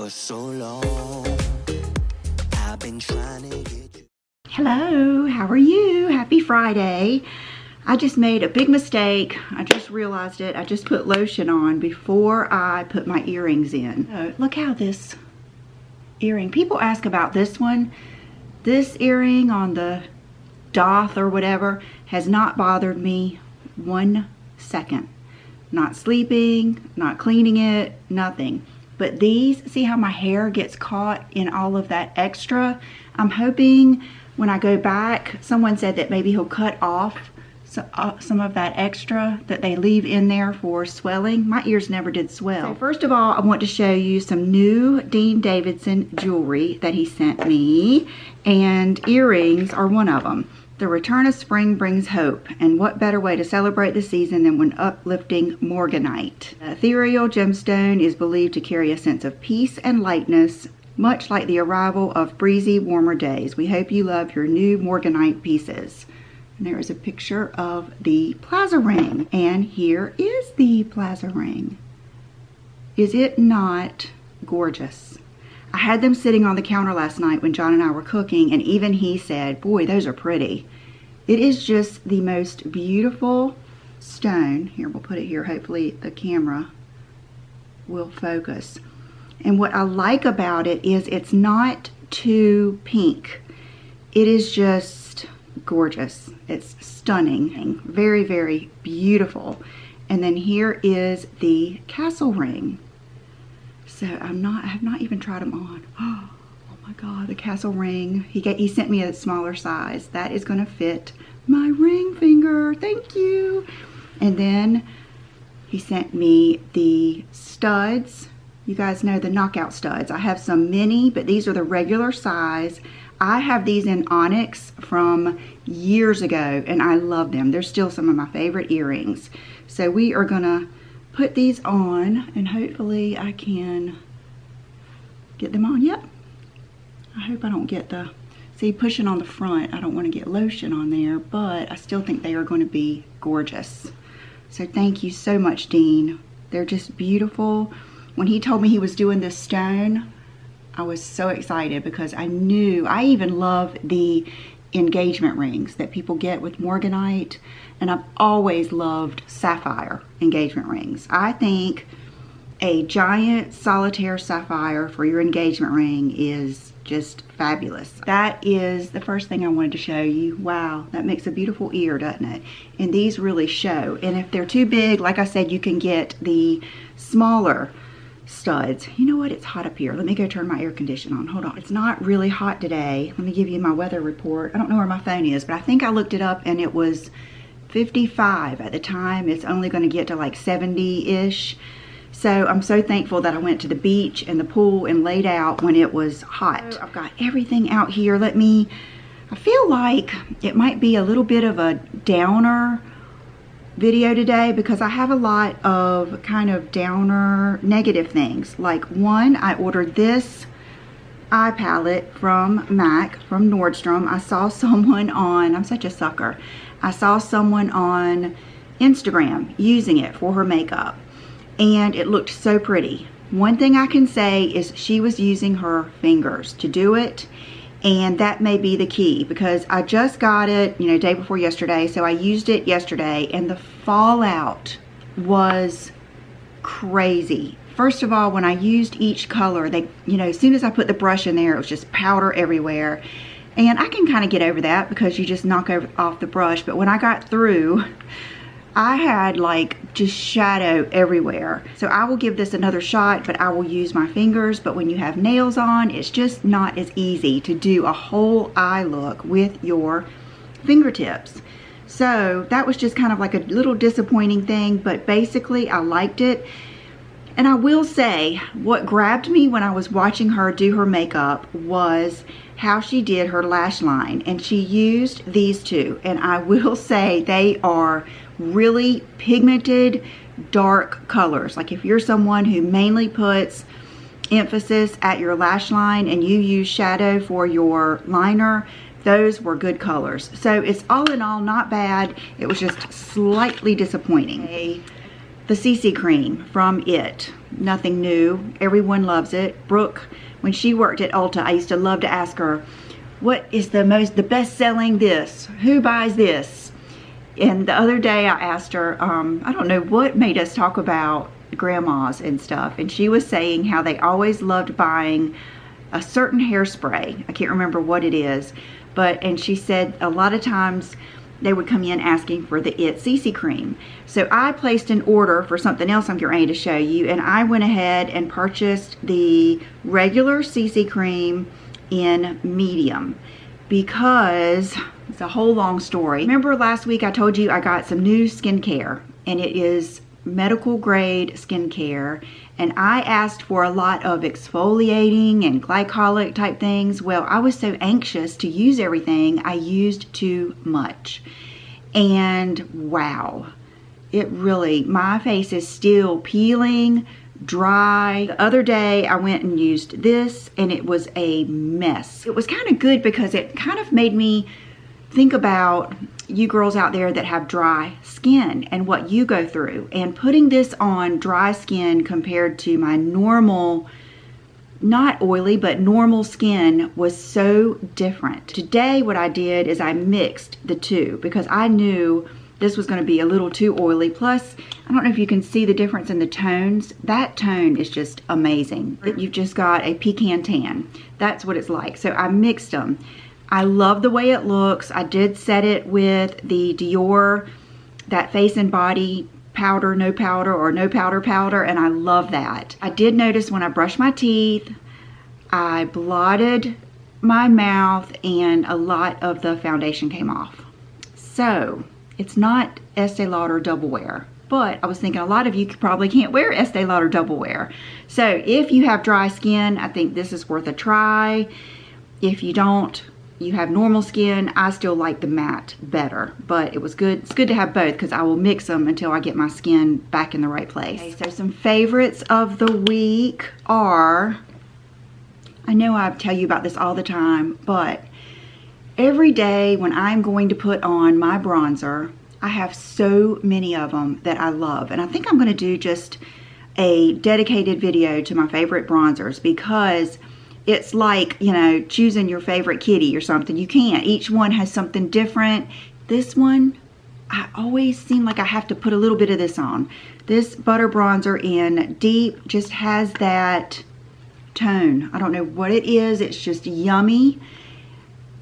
for so long. I've been trying to get you. Hello, how are you? Happy Friday. I just made a big mistake. I just realized it. I just put lotion on before I put my earrings in. Oh, look how this earring, people ask about this one. This earring on the doth or whatever has not bothered me 1 second. Not sleeping, not cleaning it, nothing. But these, see how my hair gets caught in all of that extra? I'm hoping when I go back, someone said that maybe he'll cut off some of that extra that they leave in there for swelling. My ears never did swell. So first of all, I want to show you some new Dean Davidson jewelry that he sent me, and earrings are one of them. The return of spring brings hope, and what better way to celebrate the season than when uplifting morganite. The ethereal gemstone is believed to carry a sense of peace and lightness, much like the arrival of breezy, warmer days. We hope you love your new morganite pieces. And there is a picture of the Plaza Ring, and here is the Plaza Ring. Is it not gorgeous? I had them sitting on the counter last night when John and I were cooking, and even he said, boy, those are pretty. It is just the most beautiful stone. Here, we'll put it here. Hopefully the camera will focus. And what I like about it is it's not too pink. It is just gorgeous. It's stunning. Very, very beautiful. And then here is the castle ring. So I have not even tried them on. Oh my God, the castle ring. He sent me a smaller size. That is gonna fit my ring finger. Thank you. And then he sent me the studs. You guys know the knockout studs. I have some mini, but these are the regular size. I have these in onyx from years ago, and I love them. They're still some of my favorite earrings. So we are gonna put these on, and hopefully I can get them on. Yep. I hope I don't get the, see, pushing on the front, I don't want to get lotion on there, but I still think they are going to be gorgeous. So thank you so much, Dean. They're just beautiful. When he told me he was doing this stone, I was so excited because I knew, I even love the engagement rings that people get with morganite, and I've always loved sapphire engagement rings. I think a giant solitaire sapphire for your engagement ring is just fabulous. That is the first thing I wanted to show you. Wow, that makes a beautiful ear, doesn't it? And these really show. And if they're too big, like I said, you can get the smaller studs. You know what? It's hot up here. Let me go turn my air conditioner on. Hold on. It's not really hot today. Let me give you my weather report. I don't know where my phone is, but I think I looked it up and it was 55 at the time. It's only going to get to like 70-ish. So I'm so thankful that I went to the beach and the pool and laid out when it was hot. So I've got everything out here. I feel like it might be a little bit of a downer video today because I have a lot of kind of downer negative things. Like one, I ordered this eye palette from MAC, from Nordstrom. I saw someone on, I'm such a sucker. I saw someone on Instagram using it for her makeup, and it looked so pretty. One thing I can say is she was using her fingers to do it, and that may be the key because I just got it, you know, day before yesterday, so I used it yesterday, and the fallout was crazy. First of all, when I used each color, as soon as I put the brush in there, it was just powder everywhere. And I can kind of get over that because you just knock off the brush. But when I got through, I had like just shadow everywhere. So I will give this another shot, but I will use my fingers. But when you have nails on, it's just not as easy to do a whole eye look with your fingertips. So that was just kind of like a little disappointing thing, but basically I liked it. And I will say, what grabbed me when I was watching her do her makeup was how she did her lash line. And she used these two. And I will say they are really pigmented, dark colors. Like if you're someone who mainly puts emphasis at your lash line and you use shadow for your liner, those were good colors. So it's all in all not bad. It was just slightly disappointing. the CC cream from It. Nothing new. Everyone loves it. Brooke, when she worked at Ulta, I used to love to ask her, what is the best selling this? Who buys this? And the other day I asked her, I don't know what made us talk about grandmas and stuff. And she was saying how they always loved buying a certain hairspray. I can't remember what it is. And she said a lot of times they would come in asking for the It CC cream. So I placed an order for something else I'm getting ready to show you, and I went ahead and purchased the regular CC cream in medium because it's a whole long story. Remember last week I told you I got some new skincare, and it is medical grade skincare, and I asked for a lot of exfoliating and glycolic type things. Well, I was so anxious to use everything, I used too much. And wow, it really, my face is still peeling, dry. The other day I went and used this and it was a mess. It was kind of good because it kind of made me think about you girls out there that have dry skin and what you go through, and putting this on dry skin compared to my normal, not oily, but normal skin was so different. Today what I did is I mixed the two because I knew this was going to be a little too oily. Plus, I don't know if you can see the difference in the tones. That tone is just amazing. You've just got a pecan tan. That's what it's like. So I mixed them. I love the way it looks. I did set it with the Dior, that face and body powder, no powder, or no powder powder, and I love that. I did notice when I brushed my teeth, I blotted my mouth and a lot of the foundation came off. So, it's not Estee Lauder Double Wear, but I was thinking a lot of you probably can't wear Estee Lauder Double Wear. So, if you have dry skin, I think this is worth a try. If you don't, you have normal skin, I still like the matte better, but it was good. It's good to have both because I will mix them until I get my skin back in the right place. Okay, so some favorites of the week are, I know I tell you about this all the time, but every day when I'm going to put on my bronzer, I have so many of them that I love. And I think I'm going to do just a dedicated video to my favorite bronzers because it's like, you know, choosing your favorite kitty or something. You can't. Each one has something different. This one, I always seem like I have to put a little bit of this on. This butter bronzer in Deep just has that tone. I don't know what it is. It's just yummy.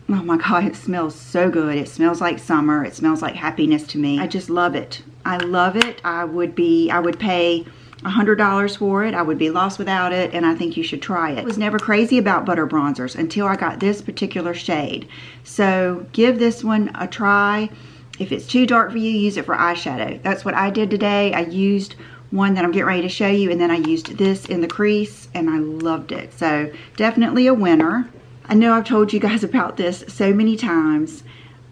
Oh my God, it smells so good. It smells like summer. It smells like happiness to me. I just love it. I love it. I would pay $100 for it. I would be lost without it, and I think you should try it. I was never crazy about butter bronzers until I got this particular shade. So give this one a try. If it's too dark for you, use it for eyeshadow. That's what I did today. I used one that I'm getting ready to show you, and then I used this in the crease, and I loved it. So definitely a winner. I know I've told you guys about this so many times,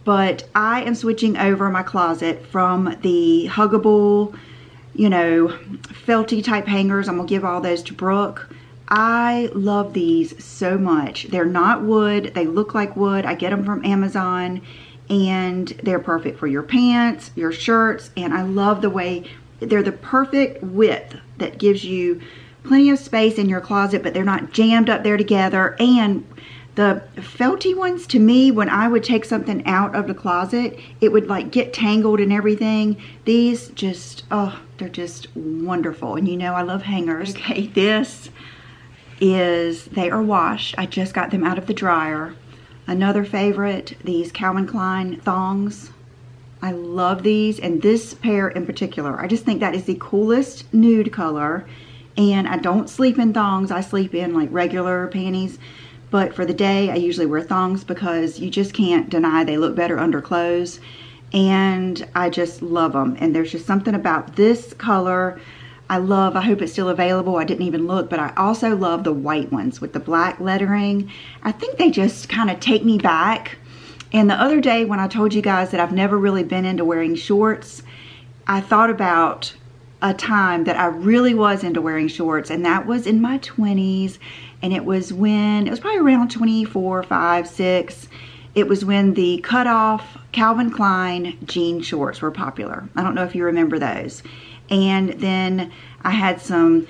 but I am switching over my closet from the huggable, you know, felty type hangers. I'm gonna give all those to Brooke. I love these so much. They're not wood. They look like wood. I get them from Amazon, and they're perfect for your pants, your shirts, and I love the way they're the perfect width that gives you plenty of space in your closet, but they're not jammed up there together. And the felty ones, to me, when I would take something out of the closet, it would like get tangled and everything. These just, oh, they're just wonderful. And you know I love hangers. Okay, this is, they are washed. I just got them out of the dryer. Another favorite, these Calvin Klein thongs. I love these, and this pair in particular. I just think that is the coolest nude color. And I don't sleep in thongs. I sleep in like regular panties. But for the day, I usually wear thongs because you just can't deny they look better under clothes. And I just love them. And there's just something about this color I love. I hope it's still available. I didn't even look. But I also love the white ones with the black lettering. I think they just kind of take me back. And the other day when I told you guys that I've never really been into wearing shorts, I thought about a time that I really was into wearing shorts. And that was in my 20s. And it was when, it was probably around 24, 5, 6. It was when the cut-off Calvin Klein jean shorts were popular. I don't know if you remember those. And then I had some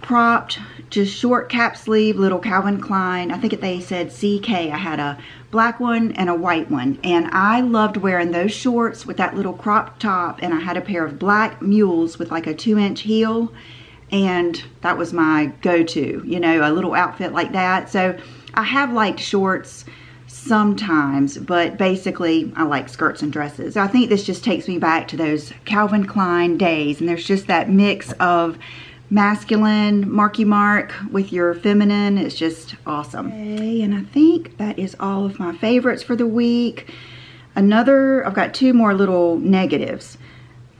cropped, just short cap sleeve little Calvin Klein. I think they said CK. I had a black one and a white one. And I loved wearing those shorts with that little cropped top. And I had a pair of black mules with like a 2-inch heel. And that was my go-to, you know, a little outfit like that. So I have liked shorts sometimes, but basically I like skirts and dresses. So I think this just takes me back to those Calvin Klein days. And there's just that mix of masculine, Marky Mark with your feminine. It's just awesome. Okay, and I think that is all of my favorites for the week. I've got 2 more little negatives.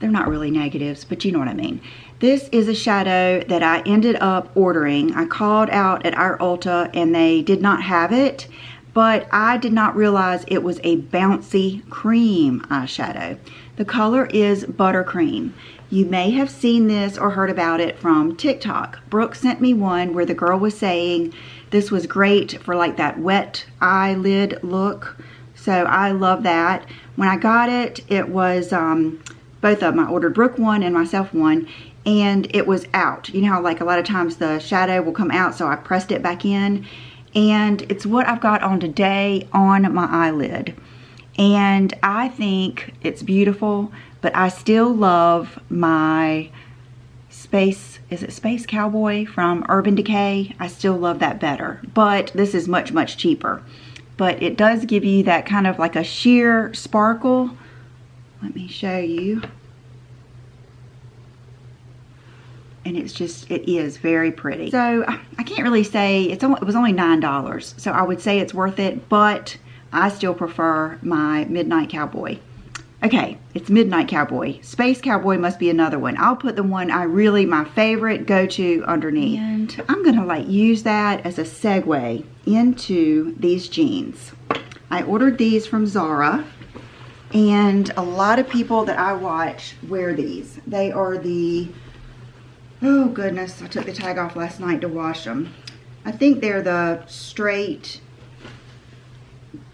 They're not really negatives, but you know what I mean. This is a shadow that I ended up ordering. I called out at our Ulta and they did not have it, but I did not realize it was a bouncy cream eyeshadow. The color is Buttercream. You may have seen this or heard about it from TikTok. Brooke sent me one where the girl was saying this was great for like that wet eyelid look. So I love that. When I got it, it was both of them. I ordered Brooke one and myself one, and it was out. You know how like a lot of times the shadow will come out, so I pressed it back in. And it's what I've got on today on my eyelid. And I think it's beautiful, but I still love my Space Cowboy from Urban Decay? I still love that better, but this is much, much cheaper. But it does give you that kind of like a sheer sparkle. Let me show you. And it's just, it is very pretty. So I can't really say, it was only $9. So I would say it's worth it, but I still prefer my Midnight Cowboy. Okay, it's Midnight Cowboy. Space Cowboy must be another one. I'll put the one my favorite go-to underneath. And I'm gonna like use that as a segue into these jeans. I ordered these from Zara, and a lot of people that I watch wear these. They are the, oh goodness, I took the tag off last night to wash them. I think they're the straight,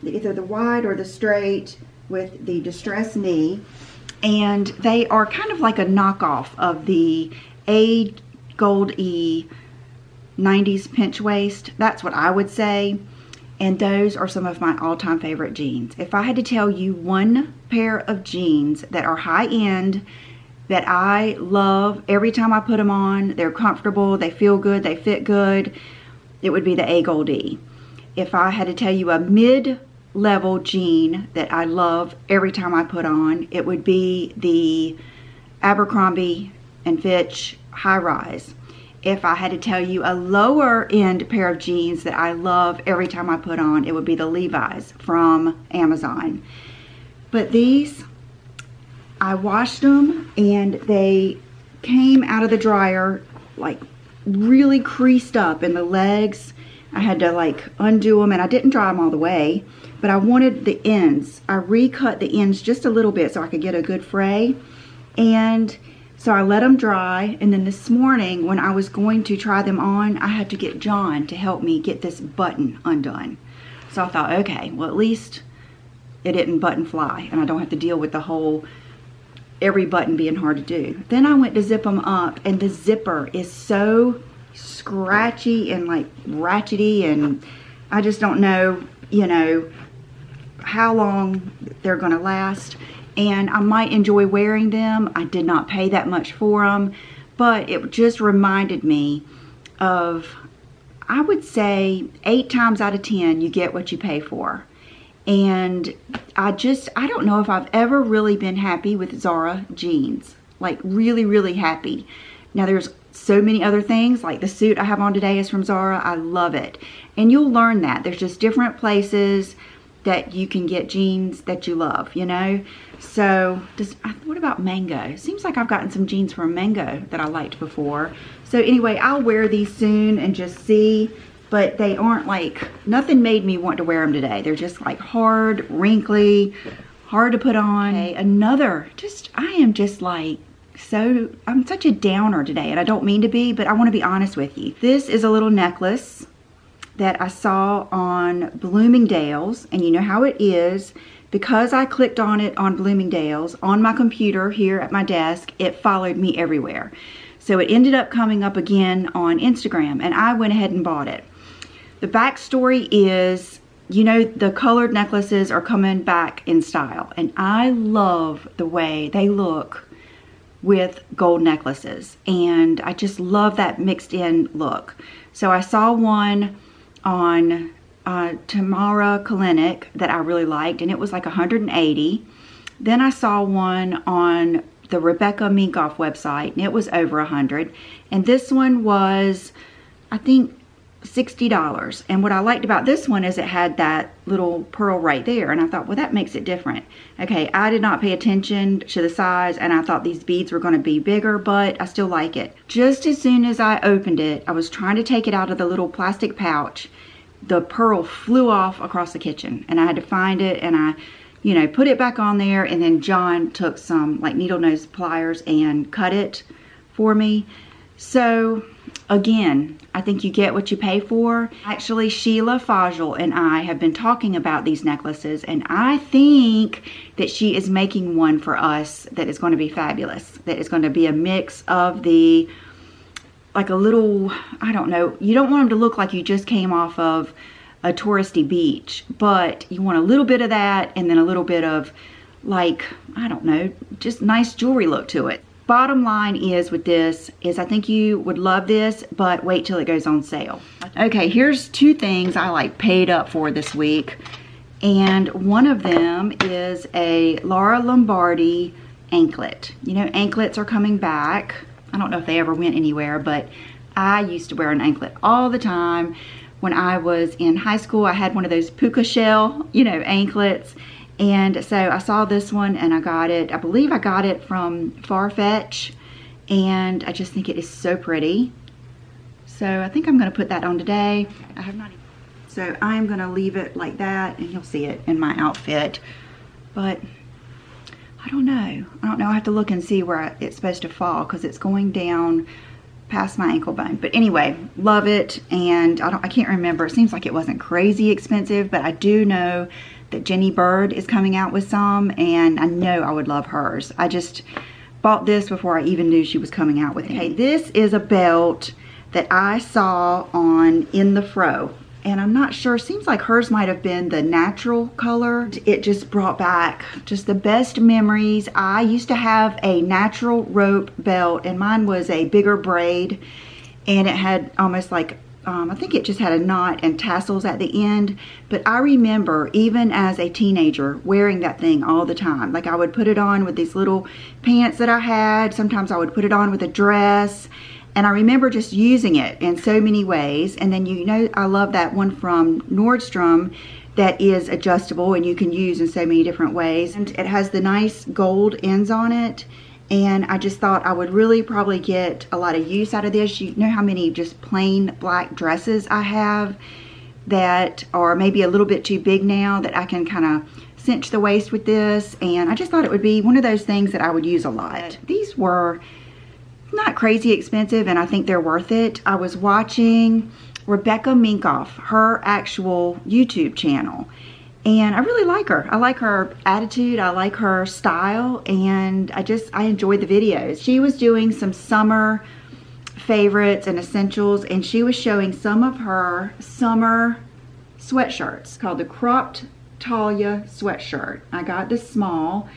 either the wide or the straight with the distressed knee, and they are kind of like a knockoff of the A Gold E 90s pinch waist. That's what I would say, and those are some of my all-time favorite jeans. If I had to tell you one pair of jeans that are high-end that I love every time I put them on, they're comfortable, they feel good, they fit good, it would be the A Gold E. If I had to tell you a mid-level jean that I love every time I put on, it would be the Abercrombie & Fitch High Rise. If I had to tell you a lower end pair of jeans that I love every time I put on, it would be the Levi's from Amazon. But these, I washed them and they came out of the dryer like really creased up in the legs. I had to like undo them, and I didn't dry them all the way, but I wanted the ends. I recut the ends just a little bit so I could get a good fray. And so I let them dry, and then this morning when I was going to try them on, I had to get John to help me get this button undone. So I thought, okay, well at least it didn't button fly and I don't have to deal with the whole every button being hard to do. Then I went to zip them up, and the zipper is so scratchy and like ratchety, and I just don't know, you know, how long they're gonna last. And I might enjoy wearing them. I did not pay that much for them, but it just reminded me of, I would say 8 times out of 10 you get what you pay for. And I don't know if I've ever really been happy with Zara jeans, like really, really happy. Now there's so many other things, like the suit I have on today is from Zara. I love it. And you'll learn that. There's just different places that you can get jeans that you love, you know? So, what about Mango? Seems like I've gotten some jeans from Mango that I liked before. So anyway, I'll wear these soon and just see, but they aren't like, nothing made me want to wear them today. They're just like hard, wrinkly, hard to put on. Okay, I am just like, I'm such a downer today, and I don't mean to be, but I want to be honest with you. This is a little necklace. that I saw on Bloomingdale's, and you know how it is. Because I clicked on it on Bloomingdale's, on my computer here at my desk, it followed me everywhere. So it ended up coming up again on Instagram, and I went ahead and bought it. The backstory is, you know, the colored necklaces are coming back in style, and I love the way they look with gold necklaces, and I just love that mixed in look. So I saw one on Tamara Kalinick that I really liked, and it was like $180. Then I saw one on the Rebecca Minkoff website, and it was over $100. And this one was, I think, $60. And what I liked about this one is it had that little pearl right there, and I thought, well, that makes it different. Okay, I did not pay attention to the size, and I thought these beads were going to be bigger, but I still like it. Just as soon as I opened it, I was trying to take it out of the little plastic pouch. The pearl flew off across the kitchen, and I had to find it, and I, you know, put it back on there, and then John took some like needle nose pliers and cut it for me. So again, I think you get what you pay for. Actually, Sheila Fajl and I have been talking about these necklaces, and I think that she is making one for us that is going to be fabulous. That is going to be a mix of the, like a little, I don't know, you don't want them to look like you just came off of a touristy beach, but you want a little bit of that and then a little bit of, like, I don't know, just nice jewelry look to it. Bottom line is with this is I think you would love this, but wait till it goes on sale. Okay, here's two things I like paid up for this week, and one of them is a Laura Lombardi anklet. You know, anklets are coming back. I don't know if they ever went anywhere, but I used to wear an anklet all the time. When I was in high school, I had one of those puka shell, you know, anklets. And so I saw this one and I got it. I believe I got it from Farfetch, and I just think it is so pretty. So I think I'm going to put that on today. I have not even... So I am going to leave it like that, and you'll see it in my outfit. But I don't know. I have to look and see where it's supposed to fall, because it's going down past my ankle bone. But anyway, love it. And I can't remember. It seems like it wasn't crazy expensive, but I do know that Jenny Bird is coming out with some, and I know I would love hers. I just bought this before I even knew she was coming out with it. Okay, this is a belt that I saw on In the Fro, and I'm not sure, seems like hers might have been the natural color. It just brought back just the best memories. I used to have a natural rope belt, and mine was a bigger braid, and it had almost like I think it just had a knot and tassels at the end. But I remember even as a teenager wearing that thing all the time. Like I would put it on with these little pants that I had. Sometimes I would put it on with a dress. And I remember just using it in so many ways. And then, you know, I love that one from Nordstrom that is adjustable and you can use in so many different ways. And it has the nice gold ends on it. And I just thought I would really probably get a lot of use out of this. You know how many just plain black dresses I have that are maybe a little bit too big now, that I can kind of cinch the waist with this. And I just thought it would be one of those things that I would use a lot. These were not crazy expensive, and I think they're worth it. I was watching Rebecca Minkoff, her actual YouTube channel. And I really like her. I like her attitude. I like her style. And I enjoyed the videos. She was doing some summer favorites and essentials. And she was showing some of her summer sweatshirts called the Cropped Talia Sweatshirt. I got the small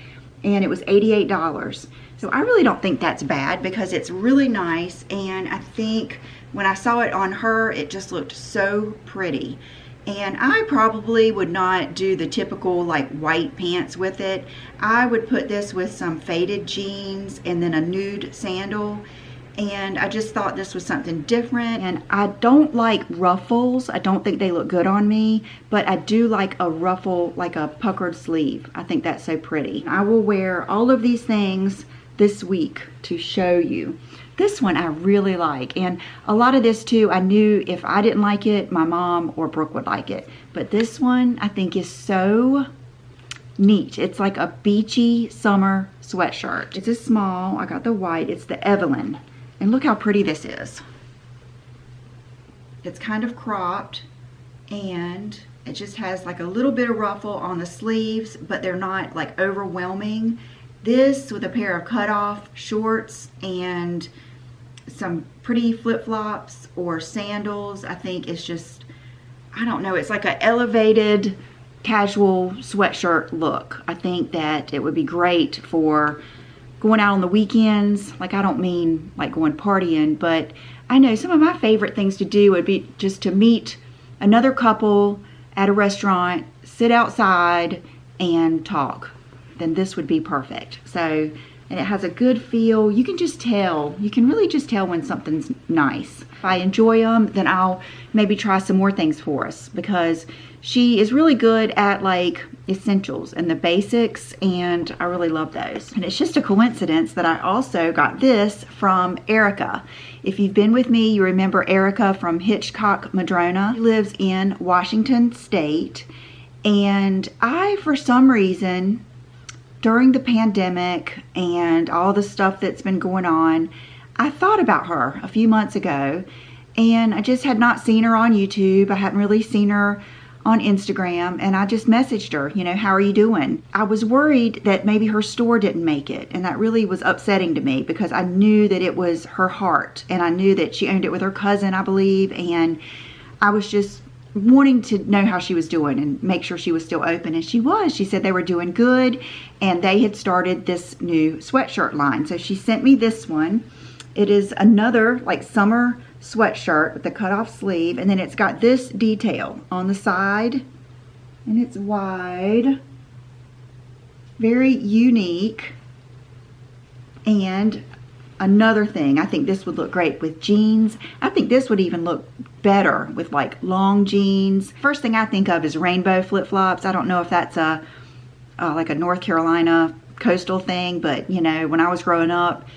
and it was $88. So I really don't think that's bad because it's really nice. And I think when I saw it on her, it just looked so pretty. And I probably would not do the typical like white pants with it. I would put this with some faded jeans and then a nude sandal. And I just thought this was something different. And I don't like ruffles. I don't think they look good on me. But I do like a ruffle, like a puckered sleeve. I think that's so pretty. I will wear all of these things this week to show you. This one I really like, and a lot of this too, I knew if I didn't like it, my mom or Brooke would like it. But this one I think is so neat. It's like a beachy summer sweatshirt. It's a small, I got the white, it's the Evelyn. And look how pretty this is. It's kind of cropped, and it just has like a little bit of ruffle on the sleeves, but they're not like overwhelming. This with a pair of cutoff shorts and some pretty flip-flops or sandals, I think is just, I don't know, it's like an elevated casual sweatshirt look. I think that it would be great for going out on the weekends. Like, I don't mean like going partying, but I know some of my favorite things to do would be just to meet another couple at a restaurant, sit outside and talk. Then this would be perfect. So, and it has a good feel. You can just tell, you can really just tell when something's nice. If I enjoy them, then I'll maybe try some more things for us, because she is really good at like essentials and the basics, and I really love those. And it's just a coincidence that I also got this from Erica. If you've been with me, you remember Erica from Hitchcock Madrona. She lives in Washington State, and I, for some reason, during the pandemic and all the stuff that's been going on, I thought about her a few months ago, and I just had not seen her on YouTube. I hadn't really seen her on Instagram, and I just messaged her, you know, how are you doing? I was worried that maybe her store didn't make it, and that really was upsetting to me, because I knew that it was her heart, and I knew that she owned it with her cousin, I believe, and I was just wanting to know how she was doing and make sure she was still open, and she was. She said they were doing good, and they had started this new sweatshirt line. So she sent me this one. It is another like summer sweatshirt with the cutoff sleeve, and then it's got this detail on the side, and it's wide, very unique. And another thing, I think this would look great with jeans. I think this would even look better with like long jeans. First thing I think of is rainbow flip-flops. I don't know if that's a like a North Carolina coastal thing, but you know, when I was growing up,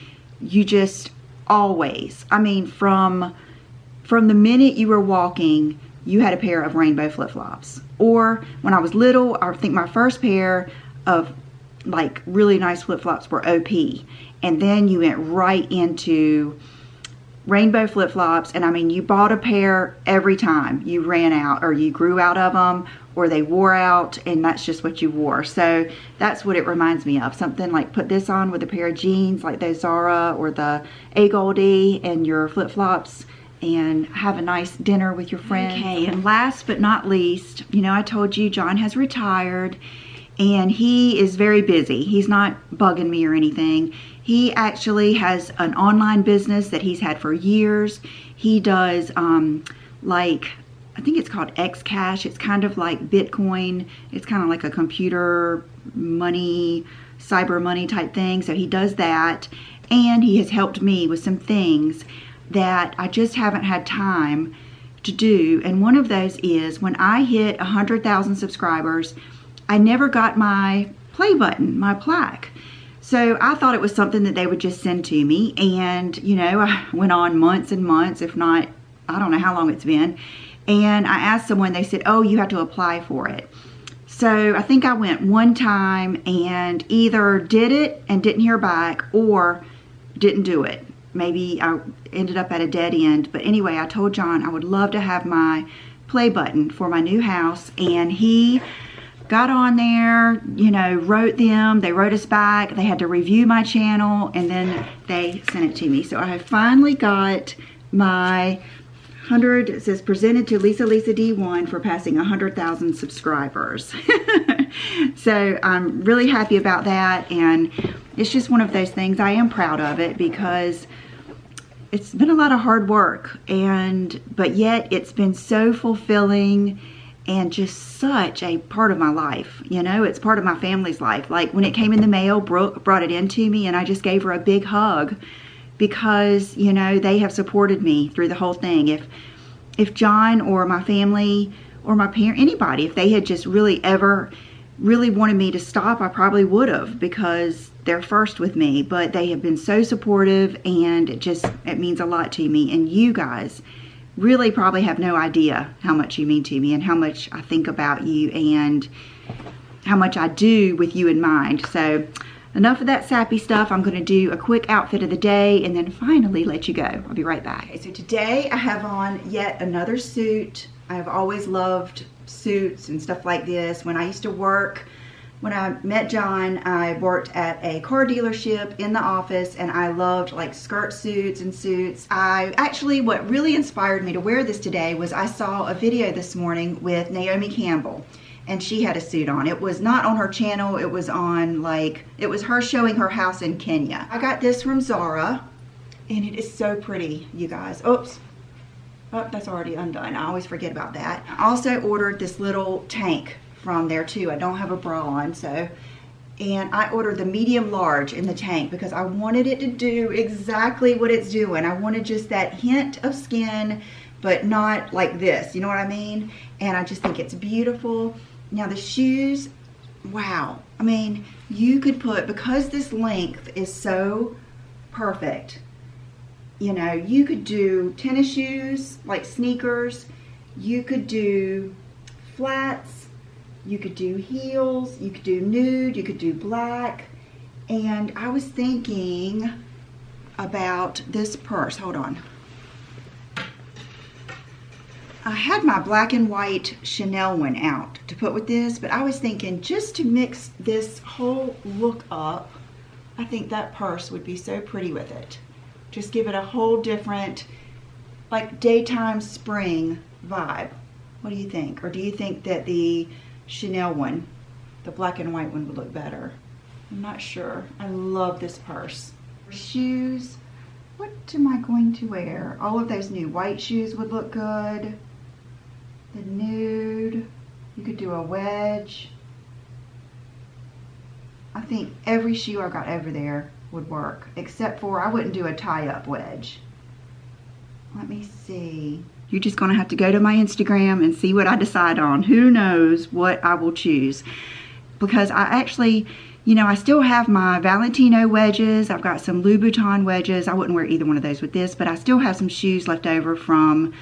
you just always, I mean, from the minute you were walking, you had a pair of rainbow flip-flops. Or when I was little, I think my first pair of like really nice flip-flops were OP, and then you went right into rainbow flip-flops, and I mean, you bought a pair every time you ran out, or you grew out of them, or they wore out, and that's just what you wore. So that's what it reminds me of. Something like, put this on with a pair of jeans like those Zara or the A Goldie, and your flip-flops, and have a nice dinner with your friends. Okay, and last but not least, you know, I told you John has retired, and he is very busy. He's not bugging me or anything. He actually has an online business that he's had for years. He does like, I think it's called Xcash. It's kind of like Bitcoin. It's kind of like a computer money, cyber money type thing. So he does that, and he has helped me with some things that I just haven't had time to do. And one of those is, when I hit 100,000 subscribers, I never got my play button, my plaque. So I thought it was something that they would just send to me. And, you know, I went on months and months, if not, I don't know how long it's been. And I asked someone, they said, oh, you have to apply for it. So I think I went one time and either did it and didn't hear back, or didn't do it. Maybe I ended up at a dead end. But anyway, I told John I would love to have my play button for my new house. And he got on there, you know, wrote them. They wrote us back. They had to review my channel, and then they sent it to me. So I finally got my 100, it says presented to Lisa D1 for passing 100,000 subscribers. So I'm really happy about that, and it's just one of those things. I am proud of it, because it's been a lot of hard work, but yet it's been so fulfilling and just such a part of my life. You know, it's part of my family's life. Like when it came in the mail, Brooke brought it in to me, and I just gave her a big hug, because, you know, they have supported me through the whole thing. If John or my family or my parent, anybody, if they had just really wanted me to stop, I probably would have, because they're first with me. But they have been so supportive, and it means a lot to me. And you guys really probably have no idea how much you mean to me, and how much I think about you, and how much I do with you in mind. So enough of that sappy stuff. I'm gonna do a quick outfit of the day and then finally let you go. I'll be right back. Okay, so today I have on yet another suit. I've always loved suits and stuff like this. When I used to work, when I met John, I worked at a car dealership in the office, and I loved like skirt suits and suits. What really inspired me to wear this today was I saw a video this morning with Naomi Campbell, and she had a suit on. It was not on her channel, it was on it was her showing her house in Kenya. I got this from Zara, and it is so pretty, you guys. Oops. Oh, that's already undone. I always forget about that. I also ordered this little tank from there too. I don't have a bra on, and I ordered the medium large in the tank because I wanted it to do exactly what it's doing. I wanted just that hint of skin, but not like this, you know what I mean? And I just think it's beautiful. Now the shoes, wow. I mean, you could put, because this length is so perfect, you know, you could do tennis shoes, like sneakers, you could do flats, you could do heels, you could do nude, you could do black. And I was thinking about this purse. Hold on. I had my black and white Chanel one out to put with this, but I was thinking just to mix this whole look up, I think that purse would be so pretty with it. Just give it a whole different, like daytime spring vibe. What do you think? Or do you think that the Chanel one, the black and white one, would look better? I'm not sure. I love this purse. Shoes, what am I going to wear? All of those new white shoes would look good. The nude, you could do a wedge. I think every shoe I got over there would work, except for I wouldn't do a tie-up wedge. Let me see. You're just gonna have to go to my Instagram and see what I decide on. Who knows what I will choose. Because I actually, you know, I still have my Valentino wedges. I've got some Louboutin wedges. I wouldn't wear either one of those with this, but I still have some shoes left over from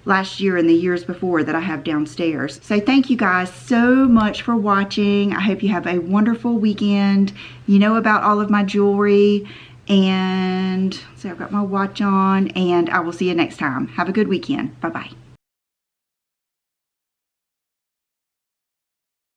last year and the years before that I have downstairs. So thank you guys so much for watching. I hope you have a wonderful weekend. You know about all of my jewelry. And so I've got my watch on, and I will see you next time. Have a good weekend. Bye-bye.